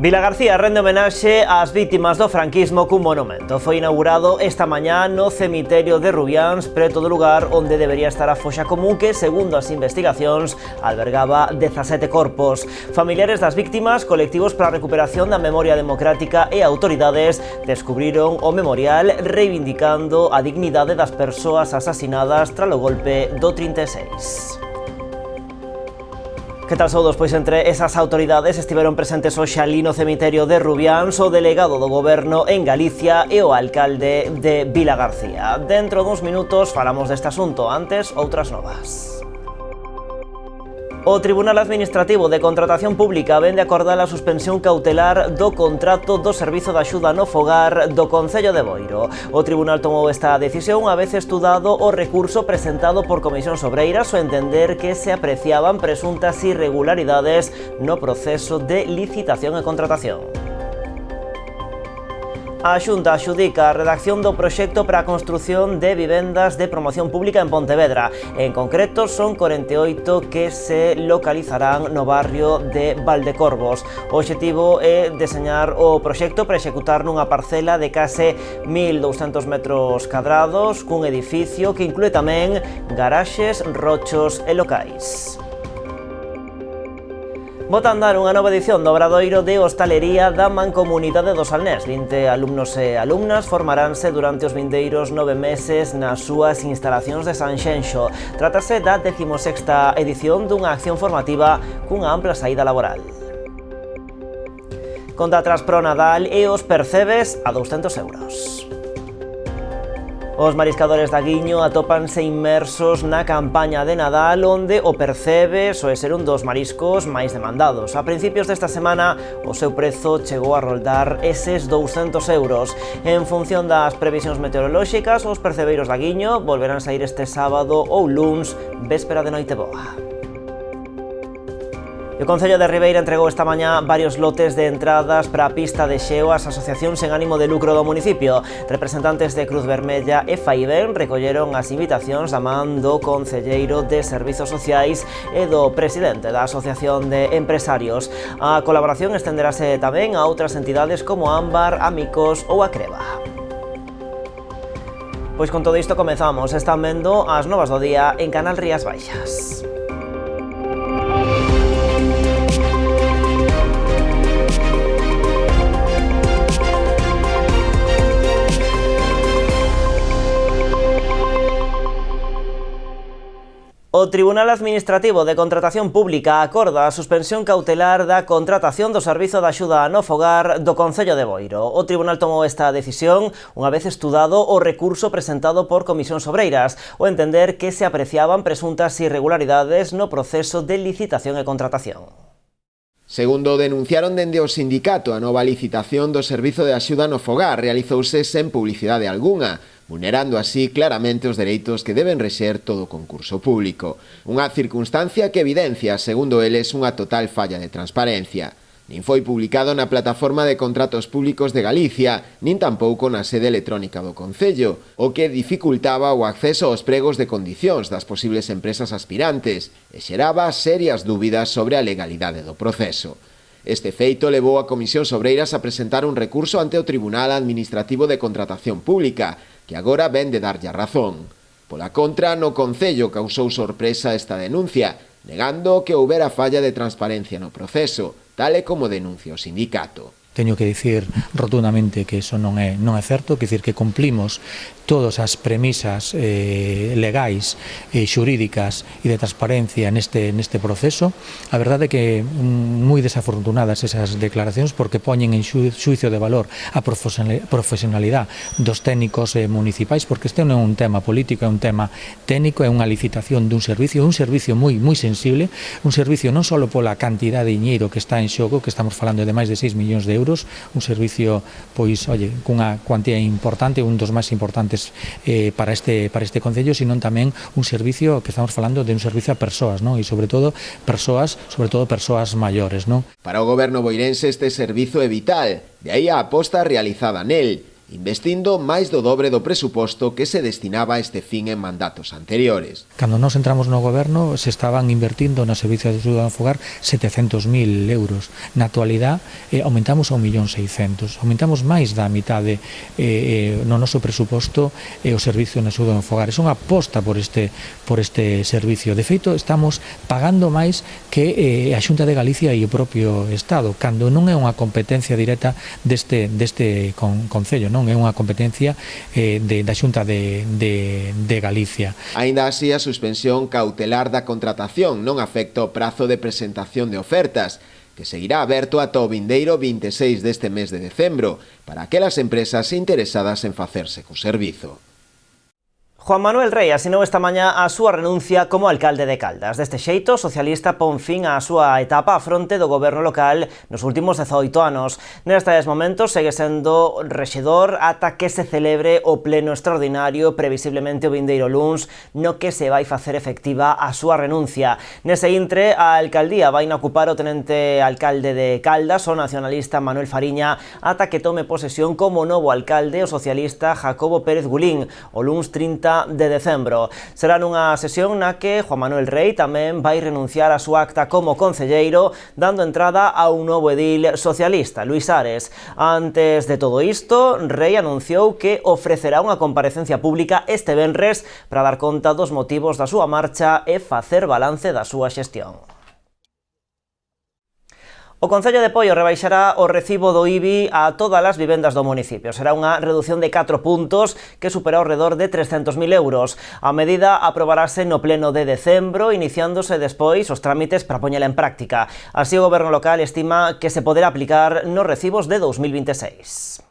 Vilagarcía rende homenaxe ás vítimas do franquismo cun monumento. Foi inaugurado esta mañá no cemiterio de Rubiáns, preto do lugar onde debería estar a foxa común que, segundo as investigacións, albergaba 17 corpos. Familiares das víctimas, colectivos para a recuperación da memoria democrática e autoridades descubriron o memorial reivindicando a dignidade das persoas asasinadas tras o golpe do 36. Que tal saúdos? Pois entre esas autoridades estiveron presentes hoxe ali no cemiterio de Rubiáns o delegado do Goberno en Galicia e o alcalde de Vilagarcía. Dentro duns minutos falamos deste asunto, antes outras novas. O Tribunal Administrativo de Contratación Pública vén de acordar a suspensión cautelar do contrato do Servizo de Axuda no Fogar do Concello de Boiro. O Tribunal tomou esta decisión unha vez estudado o recurso presentado por Comisións Obreiras ao entender que se apreciaban presuntas irregularidades no proceso de licitación e contratación. A Xunta adxudica a redacción do proxecto para a construción de vivendas de promoción pública en Pontevedra. En concreto, son 48 que se localizarán no barrio de Valdecorvos. O obxectivo é deseñar o proxecto para executar nunha parcela de case 1.200 metros cadrados, cun edificio que inclúe tamén garaxes, rochos e locais. Bota a andar unha nova edición do Obradoiro de Hostalería da Mancomunidade do Salnés. 20 alumnos e alumnas formaránse durante os vindeiros 9 meses nas súas instalacións de Sanxenxo. Trátase da 16ª edición dunha acción formativa cunha ampla saída laboral. Conta atrás pro Nadal e os percebes a 200 euros. Os mariscadores da Guiño atópanse inmersos na campaña de Nadal onde o percebe soe ser un dos mariscos máis demandados. A principios desta semana o seu prezo chegou a roldar eses 200 euros. En función das previsións meteorolóxicas, os percebeiros da Guiño volverán saír este sábado ou luns, véspera de Noiteboa. O Concello de Ribeira entregou esta mañá varios lotes de entradas para a pista de xeo ás asociacións sen ánimo de lucro do municipio. Representantes de Cruz Vermella e Faiben recolleron as invitacións da man do concelleiro de Servizos Sociais e do presidente da Asociación de Empresarios. A colaboración estenderase tamén a outras entidades como Ámbar, Amicos ou a Creba. Pois con todo isto comezamos. Están vendo as novas do día en Canal Rías Baixas. O Tribunal Administrativo de Contratación Pública acorda a suspensión cautelar da contratación do Servizo de Axuda no Fogar do Concello de Boiro. O Tribunal tomou esta decisión unha vez estudado o recurso presentado por Comisións Obreiras ao entender que se apreciaban presuntas irregularidades no proceso de licitación e contratación. Segundo denunciaron dende o sindicato, a nova licitación do Servizo de Axuda no Fogar realizouse sen publicidade algunha, vulnerando así claramente os dereitos que deben rexer todo concurso público. Unha circunstancia que evidencia, segundo eles, unha total falla de transparencia. Nin foi publicado na plataforma de contratos públicos de Galicia, nin tampouco na sede electrónica do Concello, o que dificultaba o acceso aos pregos de condicións das posibles empresas aspirantes e xeraba serias dúbidas sobre a legalidade do proceso. Este feito levou a Comisións Obreiras a presentar un recurso ante o Tribunal Administrativo de Contratación Pública, que agora ven de darlle a razón. Pola contra, no Concello causou sorpresa esta denuncia, negando que houbera falla de transparencia no proceso, tal e como denuncia o sindicato. Teño que dicir rotundamente que eso non é certo, que dicir que cumplimos todas as premisas legais e xurídicas e de transparencia neste proceso. A verdade é que moi desafortunadas esas declaracións porque poñen en xuicio de valor a profesionalidade dos técnicos municipais, porque este non é un tema político, é un tema técnico, é unha licitación dun servicio moi sensible, un servicio non só pola cantidade de diñeiro que está en xogo, que estamos falando de máis de 6 millóns de euros, un servicio pois, cunha cuantía importante, un dos máis importantes para este concello, sino tamén un servicio que estamos falando de un servicio a persoas, non? E sobre todo persoas maiores, non? Para o goberno boirense este servizo é vital, de aí a aposta realizada nel. investindo máis do dobre do presuposto que se destinaba a este fin en mandatos anteriores. Cando nos entramos no goberno se estaban invertindo na servicio de axuda ao fogar 700.000 euros. Na actualidade aumentamos a 1.600.000. Aumentamos máis da mitade no noso presuposto o servicio na axuda ao fogar. É unha aposta por este servicio. De feito, estamos pagando máis que a Xunta de Galicia e o propio Estado, cando non é unha competencia directa deste concello, non é unha competencia da Xunta de Galicia. Aínda así, a suspensión cautelar da contratación non afecta o prazo de presentación de ofertas, que seguirá aberto ata o vindeiro 26 deste mes de decembro, para aquelas empresas interesadas en facerse co servizo. Juan Manuel Rei asinou esta mañá a súa renuncia como alcalde de Caldas. Deste xeito, o socialista pon fin á súa etapa a fronte do goberno local nos últimos 18 anos. Nestes momentos segue sendo rexedor ata que se celebre o pleno extraordinario previsiblemente o vindeiro luns, no que se vai facer efectiva a súa renuncia. Nese intre, a alcaldía vai ocupar o tenente alcalde de Caldas, o nacionalista Manuel Fariña, ata que tome posesión como novo alcalde o socialista Jacobo Pérez Gulín, o luns 30 de decembro. Será nunha sesión na que Juan Manuel Rei tamén vai renunciar a súa acta como concelleiro, dando entrada a un novo edil socialista, Luís Ares. Antes de todo isto, Rei anunciou que ofrecerá unha comparecencia pública este venres para dar conta dos motivos da súa marcha e facer balance da súa xestión. O Concello de Poio rebaixará o recibo do IBI a todas as vivendas do municipio. Será unha reducción de 4 puntos que supera ao redor de 300.000 euros. A medida aprobarase no pleno de decembro, iniciándose despois os trámites para poñela en práctica. Así, o goberno local estima que se poderá aplicar nos recibos de 2026.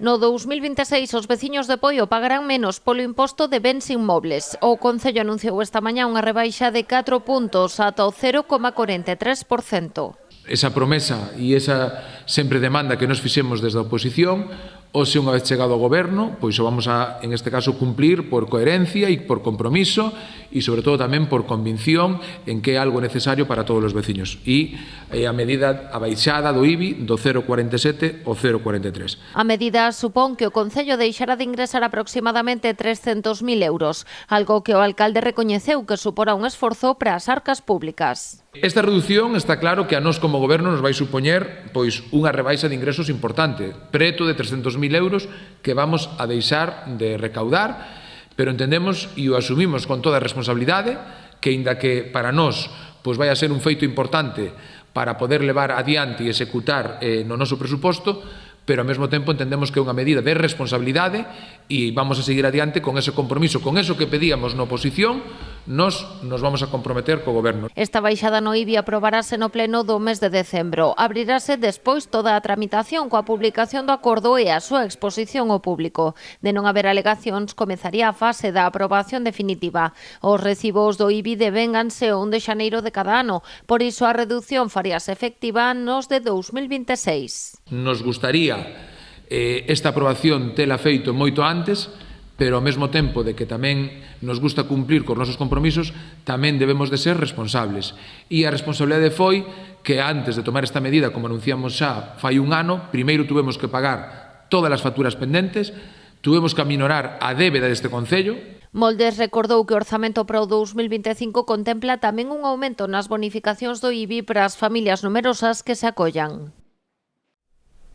No 2026, os veciños de Poio pagarán menos polo imposto de bens inmobles. O Concello anunciou esta mañá unha rebaixa de 4 puntos ata o 0,43%. Esa promesa e esa sempre demanda que nos fixemos desde a oposición, hoxe unha vez chegado ao goberno, pois o vamos a, en este caso, cumplir por coherencia e por compromiso e, sobre todo, tamén por convicción en que é algo necesario para todos os veciños. E a medida abaixada do IBI do 0,47 ao 0,43. A medida supón que o Concello deixará de ingresar aproximadamente 300.000 euros, algo que o alcalde recoñeceu que suporá un esforzo para as arcas públicas. Esta reducción está claro que a nós como goberno nos vai supoñer pois unha rebaixa de ingresos importante, preto de 300.000 euros que vamos a deixar de recaudar, pero entendemos e o asumimos con toda a responsabilidade que, inda que para nós pois vai a ser un feito importante para poder levar adiante e executar no noso presuposto, pero ao mesmo tempo entendemos que é unha medida de responsabilidade e vamos a seguir adiante con ese compromiso, con eso que pedíamos na oposición, nos vamos a comprometer co goberno. Esta baixada no IBI aprobarase no pleno do mes de decembro. Abrirase despois toda a tramitación coa publicación do acordo e a súa exposición ao público. De non haber alegacións, comezaría a fase da aprobación definitiva. Os recibos do IBI devénganse o 1 de xaneiro de cada ano, por iso a reducción faríase efectiva nos de 2026. Nos gustaría esta aprobación tela feito moito antes, pero ao mesmo tempo de que tamén nos gusta cumplir cos nosos compromisos, tamén debemos de ser responsables. E a responsabilidade foi que antes de tomar esta medida, como anunciamos xa fai un ano, primeiro tuvemos que pagar todas as facturas pendentes, tuvemos que aminorar a débeda deste Concello. Moldes recordou que o orzamento para o 2025 contempla tamén un aumento nas bonificacións do IBI para as familias numerosas que se acollan.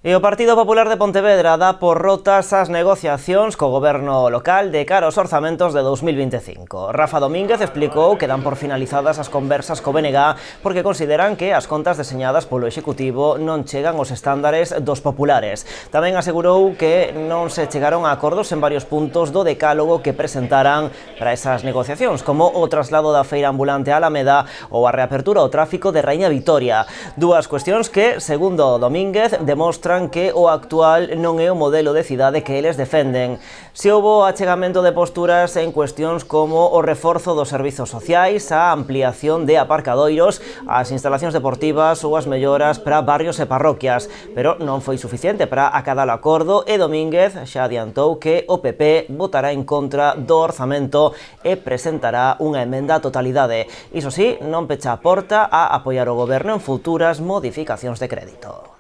E o Partido Popular de Pontevedra dá por rotas as negociacións co goberno local de cara aos orzamentos de 2025. Rafa Domínguez explicou que dan por finalizadas as conversas co BNG porque consideran que as contas deseñadas polo Executivo non chegan aos estándares dos populares. Tamén asegurou que non se chegaron a acordos en varios puntos do decálogo que presentaran para esas negociacións, como o traslado da feira ambulante a Alameda ou a reapertura ao tráfico de Raíña Vitoria. Dúas cuestións que, segundo Domínguez, demostran que o actual non é o modelo de cidade que eles defenden. Se houbo achegamento de posturas en cuestións como o reforzo dos servizos sociais, a ampliación de aparcadoiros, as instalacións deportivas ou as melloras para barrios e parroquias, pero non foi suficiente para acadar o acordo e Domínguez xa adiantou que o PP votará en contra do orzamento e presentará unha emenda á totalidade. Iso sí, non pecha a porta a apoiar o goberno en futuras modificacións de crédito.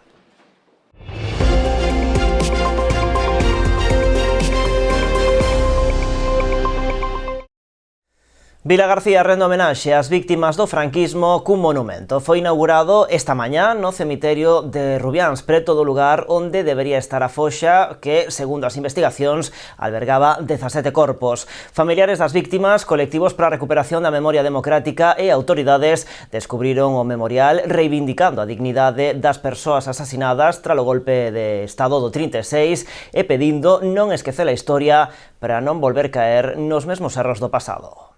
Vilagarcía rende homenaxe ás víctimas do franquismo cun monumento. Foi inaugurado esta mañá no cemiterio de Rubiáns, preto do lugar onde debería estar a foxa que, segundo as investigacións, albergaba 17 corpos. Familiares das víctimas, colectivos para a recuperación da memoria democrática e autoridades descubriron o memorial reivindicando a dignidade das persoas asasinadas tras o golpe de Estado do 36 e pedindo non esquecer a historia para non volver caer nos mesmos erros do pasado.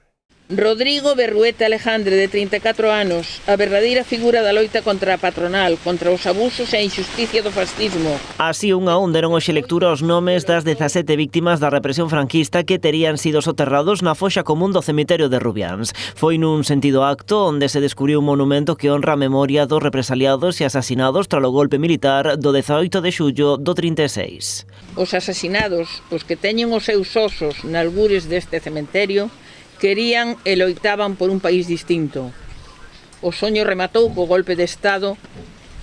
Rodrigo Berrueta Alejandre, de 34 anos, a verdadeira figura da loita contra a patronal, contra os abusos e a injusticia do fascismo. Así, un a un deron hoxe lectura os nomes das 17 víctimas da represión franquista que terían sido soterrados na foxa común do cemiterio de Rubiáns. Foi nun sentido acto onde se descubriu un monumento que honra a memoria dos represaliados e asasinados tras o golpe militar do 18 de xullo do 36. Os asasinados, os que teñen os seus osos nalgures deste cementerio, querían e loitaban por un país distinto. O soño rematou co golpe de Estado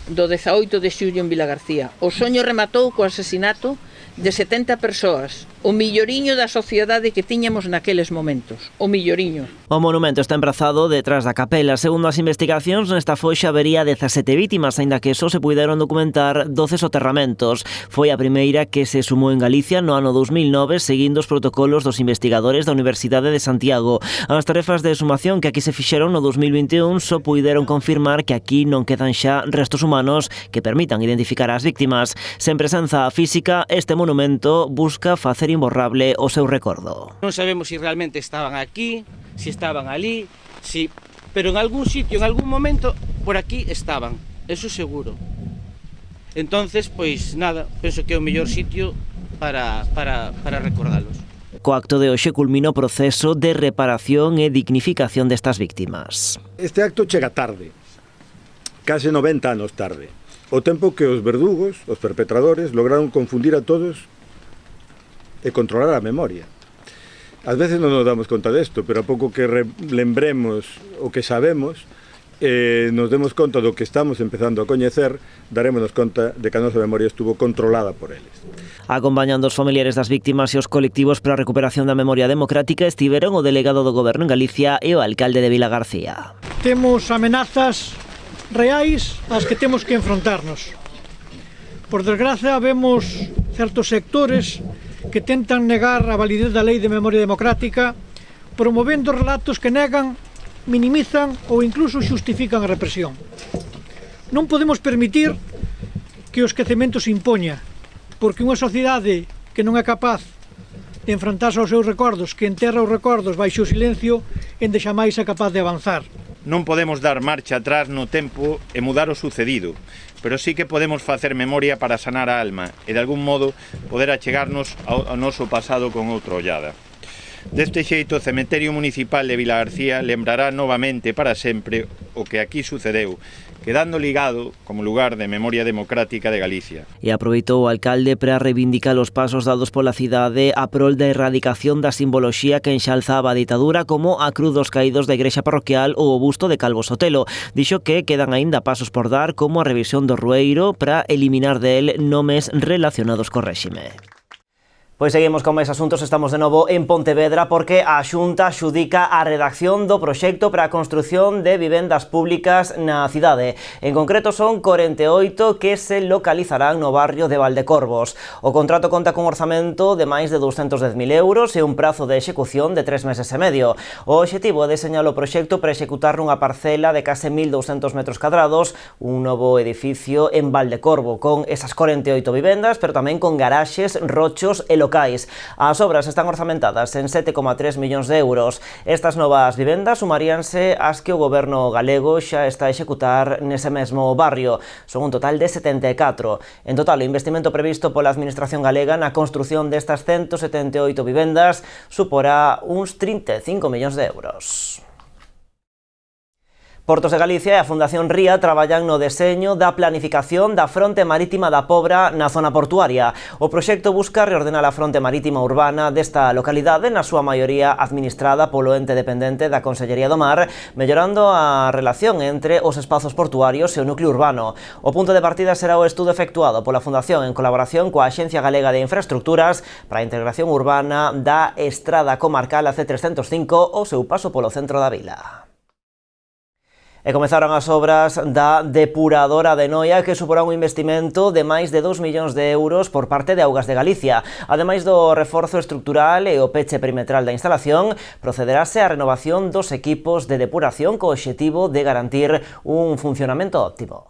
do 18 de xullo en Vilagarcía. O soño rematou co asasinato de 70 persoas, o milloriño da sociedade que tiñamos naqueles momentos, o milloriño. O monumento está embrazado detrás da capela. Segundo as investigacións, nesta foxa habería 17 vítimas, aínda que só se puideron documentar 12 soterramentos. Foi a primeira que se sumou en Galicia no ano 2009, seguindo os protocolos dos investigadores da Universidade de Santiago. As tarefas de exhumación que aquí se fixeron no 2021 só puideron confirmar que aquí non quedan xa restos humanos que permitan identificar as víctimas. Sen presenza física, este monumento busca facer imborrable o seu recordo. Non sabemos se realmente estaban aquí, se estaban ali, pero en algún sitio, en algún momento, por aquí estaban, eso seguro. Entonces, pois nada, penso que é o mellor sitio para recordalos. Co acto de hoxe culmina o proceso de reparación e dignificación destas víctimas. Este acto chega tarde, case 90 anos tarde. O tempo que os verdugos, os perpetradores, lograron confundir a todos e controlar a memoria. Ás veces non nos damos conta desto, pero a pouco que lembremos o que sabemos, nos demos conta do que estamos empezando a coñecer, darémonos conta de que a nosa memoria estuvo controlada por eles. Acompañando os familiares das víctimas e os colectivos para a recuperación da memoria democrática estiveron o delegado do Goberno en Galicia e o alcalde de Vilagarcía. Temos amenazas reais ás que temos que enfrontarnos. Por desgracia, vemos certos sectores que tentan negar a validez da Lei de Memoria Democrática promovendo relatos que negan, minimizan ou incluso xustifican a represión. Non podemos permitir que o esquecemento se impoña, porque unha sociedade que non é capaz de enfrontarse aos seus recordos, que enterra os recordos baixo o silencio, ende xamais é capaz de avanzar. Non podemos dar marcha atrás no tempo e mudar o sucedido, pero sí que podemos facer memoria para sanar a alma e, de algún modo, poder achegarnos ao noso pasado con outra ollada. Deste xeito, o Cemiterio Municipal de Vilagarcía lembrará novamente para sempre o que aquí sucedeu, quedando ligado como lugar de memoria democrática de Galicia. E aproveitou o alcalde para reivindicar os pasos dados pola cidade a prol da erradicación da simboloxía que enxalzaba a ditadura, como a cruz dos caídos da igrexa parroquial ou o busto de Calvo Sotelo. Dixo que quedan aínda pasos por dar, como a revisión do Rueiro para eliminar del nomes relacionados co réxime. Pois seguimos con máis asuntos, estamos de novo en Pontevedra porque a Xunta xudica a redacción do proxecto para a construción de vivendas públicas na cidade. En concreto son 48 que se localizarán no barrio de Valdecorvos. O contrato conta con orzamento de máis de 210.000 euros e un prazo de execución de 3 meses e medio. O obxectivo é deseñar o proxecto para executar nunha parcela de case 1.200 metros cadrados, un novo edificio en Valdecorvo con esas 48 vivendas, pero tamén con garaxes, rochos e locais. As obras están orzamentadas en 7,3 millóns de euros. Estas novas vivendas sumaríanse ás que o goberno galego xa está a executar nese mesmo barrio. Son un total de 74. En total, o investimento previsto pola Administración galega na construción destas 178 vivendas suporá uns 35 millóns de euros. Portos de Galicia e a Fundación Ría traballan no deseño da planificación da fronte marítima da Pobra na zona portuaria. O proxecto busca reordenar a fronte marítima urbana desta localidade, na súa maioría administrada polo ente dependente da Consellería do Mar, mellorando a relación entre os espazos portuarios e o núcleo urbano. O punto de partida será o estudo efectuado pola Fundación en colaboración coa Axencia Galega de Infraestructuras para a integración urbana da Estrada Comarcal AC305 ao seu paso polo centro da vila. E comezaron as obras da depuradora de Noia, que suporá un investimento de máis de 2 millóns de euros por parte de Augas de Galicia. Ademais do reforzo estructural e o peche perimetral da instalación, procederase á renovación dos equipos de depuración co obxectivo de garantir un funcionamento óptimo.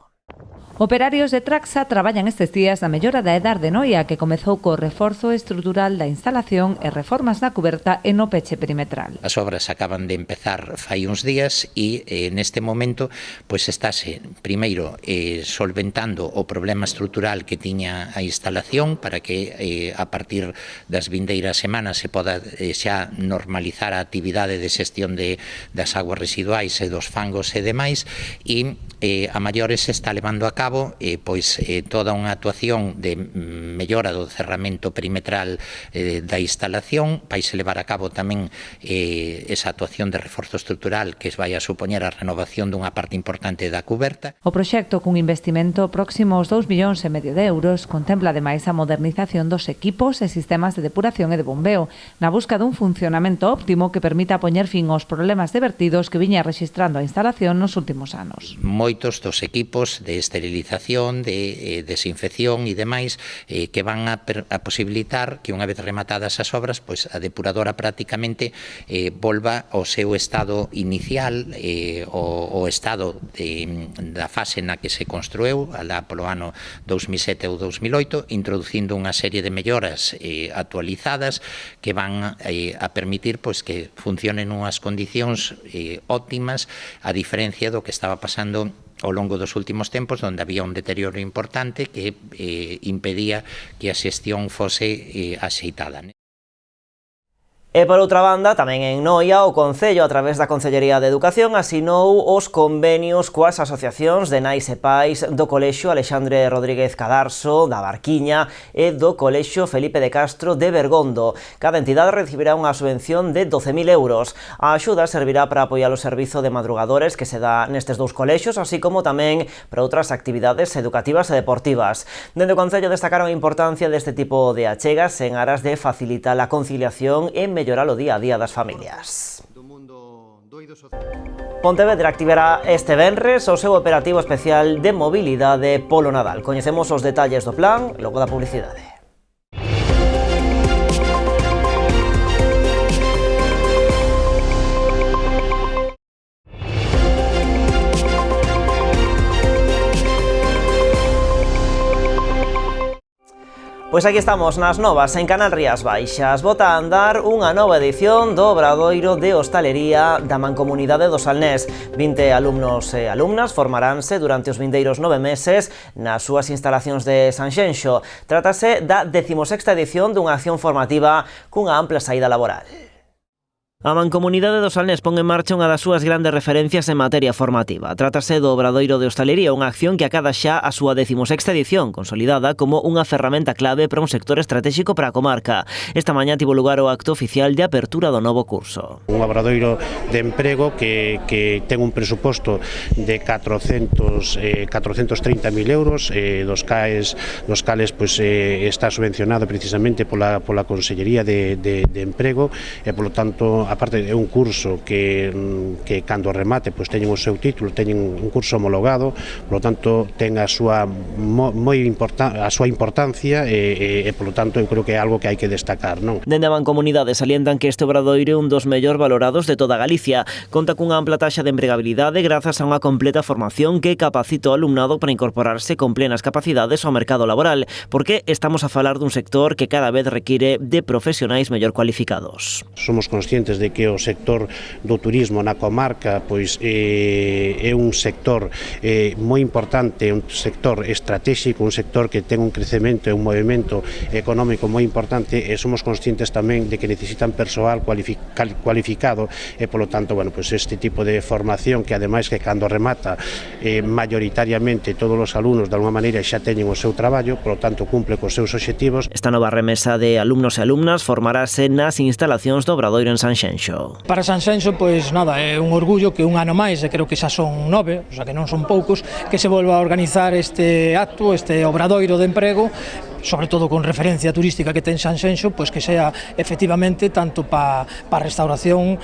Operarios de Traxa traballan estes días na mellora da Edar de Noia, que comezou co reforzo estrutural da instalación e reformas na cuberta e no peche perimetral. As obras acaban de empezar fai uns días e neste momento pois estáse primeiro solventando o problema estrutural que tiña a instalación para que a partir das vindeiras semanas se poda xa normalizar a actividade de xestión das aguas residuais e dos fangos e demais, e a maiores se está levando a cabo toda unha actuación de mellora do cerramento perimetral da instalación. Vaise levar a cabo tamén esa actuación de reforzo estrutural que vai a supoñer a renovación dunha parte importante da cuberta. O proxecto, cun investimento próximo aos 2,5 millóns de euros, contempla ademais a modernización dos equipos e sistemas de depuración e de bombeo, na busca dun funcionamento óptimo que permita poñer fin aos problemas de vertidos que viña rexistrando a instalación nos últimos anos. Moitos dos equipos de esterilización, de desinfección e demais que van a posibilitar que unha vez rematadas as obras, pois a depuradora prácticamente volva ao seu estado inicial, o estado da fase na que se construeu alá polo ano 2007 ou 2008, introducindo unha serie de melloras actualizadas que van a permitir pois que funcionen unhas condicións óptimas, a diferencia do que estaba pasando ao longo dos últimos tempos, onde había un deterioro importante que impedía que a xestión fose axeitada. E por outra banda, tamén en Noia, o Concello, a través da Concellería de Educación, asinou os convenios coas asociacións de nais e pais do Colexio Alexandre Rodríguez Cadarso, da Barquiña, e do Colexio Felipe de Castro de Bergondo. Cada entidade recibirá unha subvención de 12.000 euros. A axuda servirá para apoiar o servizo de madrugadores que se dá nestes dous colexios, así como tamén para outras actividades educativas e deportivas. Dende o Concello destacaron a importancia deste tipo de achegas en aras de facilitar a conciliación e mellorar o día a día das familias. Pontevedra activará este venres o seu operativo especial de mobilidade polo Nadal. Coñecemos os detalles do plan logo da publicidade. Pois aquí estamos nas novas en Canal Rías Baixas. Bota a andar unha nova edición do Obradoiro de Hostalería da Mancomunidade do Salnés. 20 alumnos e alumnas formaránse durante os vindeiros 9 meses nas súas instalacións de Sanxenxo. Trátase da 16ª edición dunha acción formativa cunha ampla saída laboral. A Mancomunidade do Salnés pon en marcha unha das súas grandes referencias en materia formativa. Trátase do Obradoiro de Hostalería, unha acción que acada xa a súa 16ª edición, consolidada como unha ferramenta clave para un sector estratégico para a comarca. Esta mañá tivo lugar o acto oficial de apertura do novo curso. Un obradoiro de emprego que ten un presuposto de 430.000 euros, dos cales pois, está subvencionado precisamente pola Consellería de Emprego e, polo tanto, aparte é un curso que cando remate pois teñen o seu título, teñen un curso homologado, polo tanto ten a súa importancia e polo tanto eu creo que é algo que hai que destacar, non? Dende a Mancomunidade salientan que este obradoiro é un dos mellor valorados de toda Galicia. Conta cunha ampla taxa de empregabilidade grazas a unha completa formación que capacita o alumnado para incorporarse con plenas capacidades ao mercado laboral, porque estamos a falar dun sector que cada vez require de profesionais mellor cualificados. Somos conscientes de de que o sector do turismo na comarca pois é un sector moi importante, un sector estratégico, un sector que ten un crecemento e un movimento económico moi importante, e somos conscientes tamén de que necesitan persoal cualificado e polo tanto, bueno, pois este tipo de formación que ademais que cando remata mayoritariamente todos os alumnos de alguma maneira xa teñen o seu traballo, polo tanto cumple cos seus obxectivos. Esta nova remesa de alumnos e alumnas formarase nas instalacións do Obradoiro en Sanxenxo. Para Sanxenxo, pois nada, é un orgullo que un ano máis, e creo que xa son 9, o sea que non son poucos, que se volva a organizar este acto, este Obradoiro de emprego, sobre todo con referencia turística que ten Sanxenxo, pois que sea efectivamente tanto para restauración,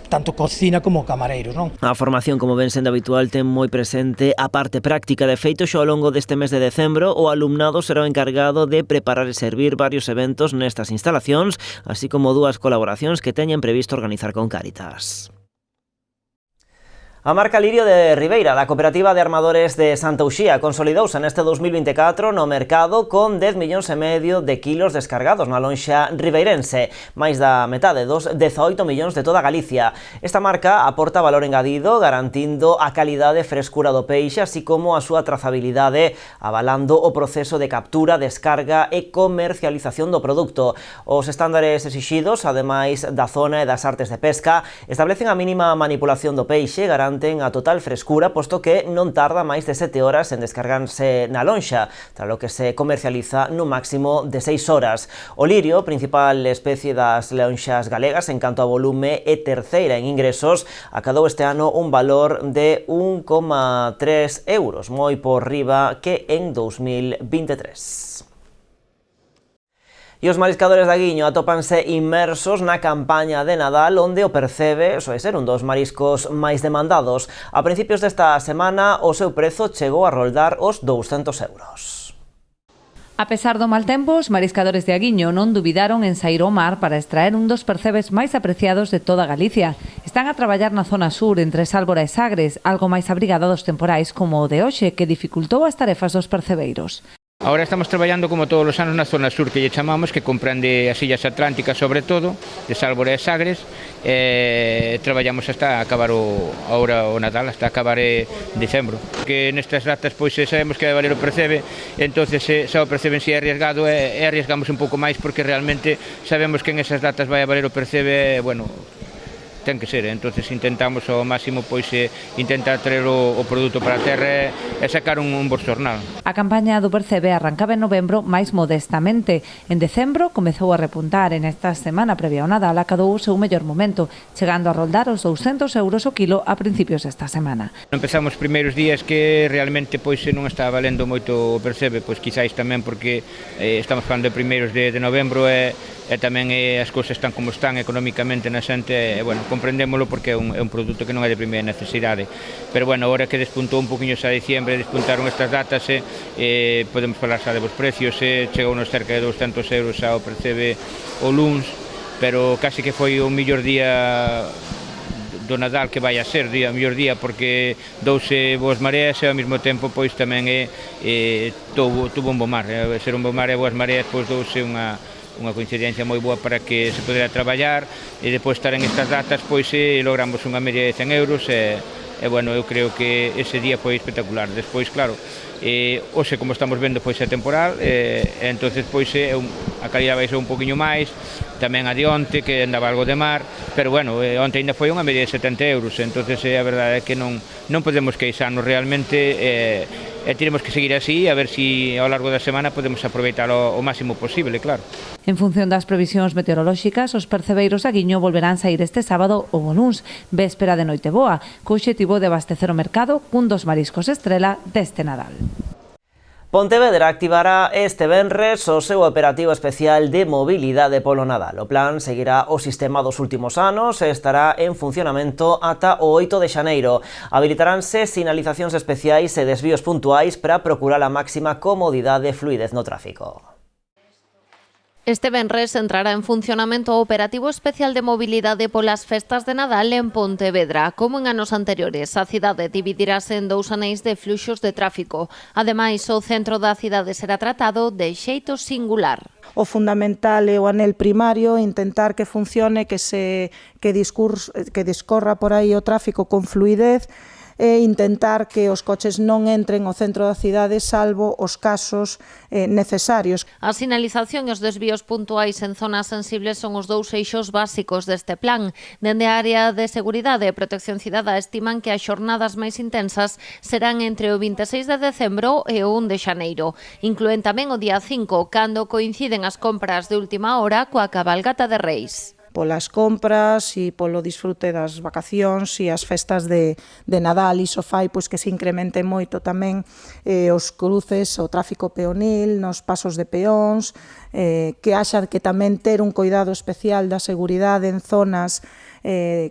tanto cocina como camareiros, non? A formación, como ven sendo habitual, ten moi presente a parte práctica. De feito, xa ao longo deste mes de decembro, o alumnado será o encargado de preparar e servir varios eventos nestas instalacións, así como 2 colaboracións que teñen previsto organizar con Cáritas. A marca Lirio de Ribeira, da Cooperativa de Armadores de Santa Uxía, consolidouse neste 2024 no mercado con 10,5 millóns de kilos descargados na lonxa ribeirense, máis da metade dos 18 millóns de toda Galicia. Esta marca aporta valor engadido, garantindo a calidade e frescura do peixe, así como a súa trazabilidade, avalando o proceso de captura, descarga e comercialización do produto. Os estándares exixidos, ademais da zona e das artes de pesca, establecen a mínima manipulación do peixe, garanten a total frescura, posto que non tarda máis de 7 horas en descargarse na lonxa, tralo que se comercializa no máximo de 6 horas. O lirio, principal especie das lonxas galegas en canto a volume e terceira en ingresos, acadou este ano un valor de 1,3 euros, moi por riba que en 2023. E os mariscadores da Guiño atópanse inmersos na campaña de Nadal, onde o percebe soe ser un dos mariscos máis demandados. A principios desta semana, o seu prezo chegou a roldar os 200 euros. A pesar do mal tempo, os mariscadores de Aguiño non dubidaron en saír ao mar para extraer un dos percebes máis apreciados de toda Galicia. Están a traballar na zona sur, entre Sálvora e Sagres, algo máis abrigada dos temporais como o de hoxe, que dificultou as tarefas dos percebeiros. Ahora estamos traballando como todos os anos na zona sur, que lle chamamos, que comprende as illas atlánticas sobre todo, de Sálvora e Sagres. Traballamos hasta acabar ahora o Nadal, hasta acabar decembro. Que nestas datas pois sabemos que vai valer o percebe, entonces se o percebe en si é arriesgado, arriesgamos un pouco máis porque realmente sabemos que en esas datas vai a valer o percebe, bueno, ten que ser, entonces intentamos ao máximo pois intentar traer o produto para a terra e sacar un bo xornal. A campaña do percebe arrancaba en novembro máis modestamente. En decembro comezou a repuntar e nesta semana previa ao Nadal acadou o seu mellor momento, chegando a roldar os 200 euros o kilo a principios desta semana. Empezamos os primeiros días que realmente pois non estaba valendo moito o percebe, pois quizáis tamén porque estamos falando de primeiros de novembro e tamén as cousas están como están económicamente na xente, e bueno, comprendémolo porque é un produto que non é de primeira necesidade, pero bueno, agora que despuntou un poquinho xa diciembre, despuntaron estas datas, podemos falar xa de vos precios, chegou nos cerca de 200 euros ao percebe o luns, pero casi que foi o mellor día do Nadal que vai a ser, o mellor día, porque douse boas mareas e ao mesmo tempo pois tamén tuvo un bo mar, ser un bo mar e boas mareas pois douse unha coincidencia moi boa para que se podera traballar e depois estar en estas datas pois logramos unha media de 100 euros e bueno, eu creo que ese día foi espectacular. Despois, claro, hoxe como estamos vendo pois é temporal, entonces pois a calidad vai ser un poquinho máis, tamén a de onte que andaba algo de mar, pero bueno, onte ainda foi unha media de 70 euros, entonces a verdade é que non podemos queixarnos realmente, teremos que seguir así, a ver si ao largo da semana podemos aproveitar o máximo posible, claro. En función das previsións meteorolóxicas, os percebeiros a Guiño volverán saír este sábado ou o luns, véspera de Noiteboa, co obxectivo de abastecer o mercado cun dos mariscos estrela deste Nadal. Pontevedra activará este venres o seu operativo especial de mobilidade polo Nadal. O plan seguirá o sistema dos últimos anos e estará en funcionamento ata o 8 de xaneiro. Habilitaránse sinalizacións especiais e desvíos puntuais para procurar a máxima comodidade e fluidez no tráfico. Este venres entrará en funcionamento o operativo especial de mobilidade polas festas de Nadal en Pontevedra. Como en anos anteriores, a cidade dividirase en 2 aneis de fluxos de tráfico. Ademais, o centro da cidade será tratado de xeito singular. O fundamental é o anel primario, intentar que funcione, que discorra por aí o tráfico con fluidez, e intentar que os coches non entren ao centro da cidade salvo os casos necesarios. A sinalización e os desvíos puntuais en zonas sensibles son os 2 eixos básicos deste plan. Dende a área de seguridade e protección cidadá estiman que as xornadas máis intensas serán entre o 26 de decembro e o 1 de xaneiro. Inclúen tamén o día 5, cando coinciden as compras de última hora coa cabalgata de Reis. Polas compras e polo disfrute das vacacións e as festas de Nadal, iso fai pois que se incremente moito tamén os cruces, o tráfico peonil, nos pasos de peóns, que haxa que tamén ter un cuidado especial da seguridade en zonas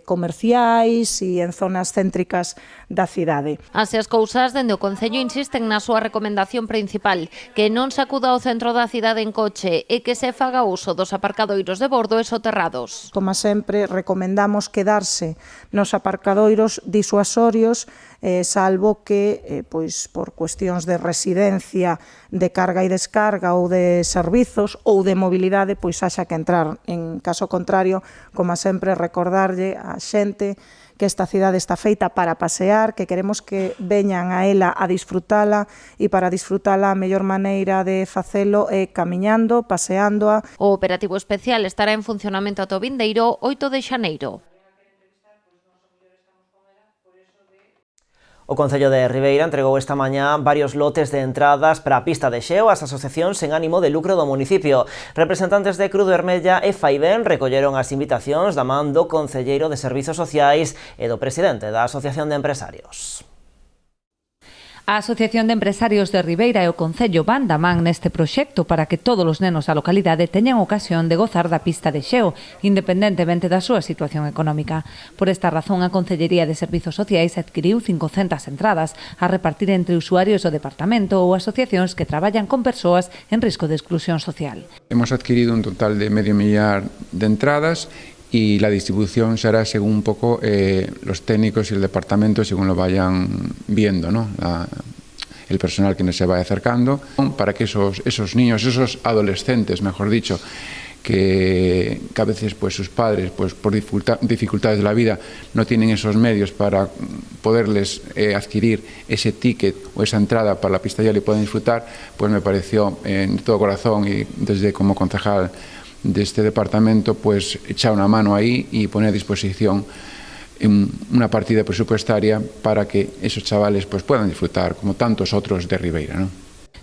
comerciais e en zonas céntricas da cidade. Así as cousas, dende o Concello insisten na súa recomendación principal, que non se acuda ao centro da cidade en coche e que se faga uso dos aparcadoiros de bordo e soterrados. Como sempre, recomendamos quedarse nos aparcadoiros disuasorios, salvo que, pois, por cuestións de residencia, de carga e descarga ou de servizos ou de mobilidade, pois haxa que entrar. En caso contrario, como sempre, recordarlle a xente que esta cidade está feita para pasear, que queremos que veñan a ela a disfrutala e para disfrutala a mellor maneira de facelo é camiñando, paseándoa. O operativo especial estará en funcionamento ata o vindeiro 8 de xaneiro. O Concello de Ribeira entregou esta mañá varios lotes de entradas para a pista de xeo ás asociacións sen ánimo de lucro do municipio. Representantes de Cruz Vermella e Faiben recolleron as invitacións da man do concelleiro de Servizos Sociais e do presidente da Asociación de Empresarios. A Asociación de Empresarios de Ribeira e o Concello van da man neste proxecto para que todos os nenos da localidade teñan ocasión de gozar da pista de xeo, independentemente da súa situación económica. Por esta razón, a Concellería de Servizos Sociais adquiriu 500 entradas a repartir entre usuarios do departamento ou asociacións que traballan con persoas en risco de exclusión social. Hemos adquirido un total de medio millar de entradas y la distribución será según un poco los técnicos y el departamento según lo vayan viendo, ¿no? El personal que nos se vaya acercando, para que esos niños, esos adolescentes, mejor dicho, que a veces pues sus padres pues por dificultades de la vida no tienen esos medios para poderles adquirir ese ticket o esa entrada para la pista y puedan disfrutar, pues me pareció en todo corazón y desde como concejal de este departamento, pues echar una mano ahí y poner a disposición una partida presupuestaria para que esos chavales pues puedan disfrutar como tantos otros de Ribeira, ¿no?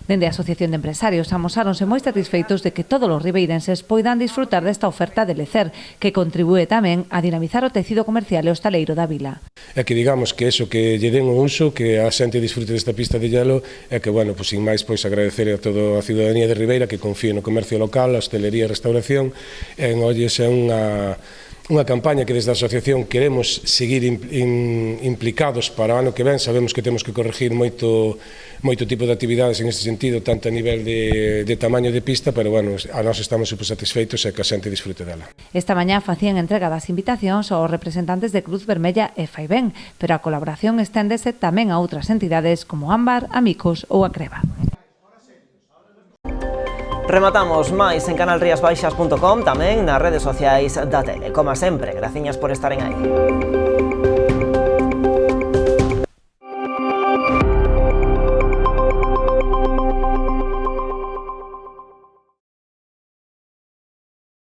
Dende a Asociación de Empresarios amosáronse moi satisfeitos de que todos os ribeirenses poidan disfrutar desta oferta de lecer, que contribúe tamén a dinamizar o tecido comercial e hostaleiro da vila. É que digamos que eso, que lle den o uso, que a xente disfrute desta pista de hielo, é que, bueno, pues, sin máis, pois agradecer a toda a ciudadanía de Ribeira que confíe no comercio local, a hostelería e restauración, en olles é unha campaña que desde a asociación queremos seguir implicados para o ano que ven. Sabemos que temos que corregir moito tipo de actividades en este sentido, tanto a nivel de tamaño de pista, pero bueno, a nós estamos super satisfeitos e que a xente disfrute dela. Esta mañá facían entrega das invitacións aos representantes de Cruz Vermella e Faiben, pero a colaboración esténdese tamén a outras entidades como Ámbar, Amicos ou a Creva. Rematamos máis en canalriasbaixas.com, tamén nas redes sociais da tele. Como sempre, graciñas por estaren aí.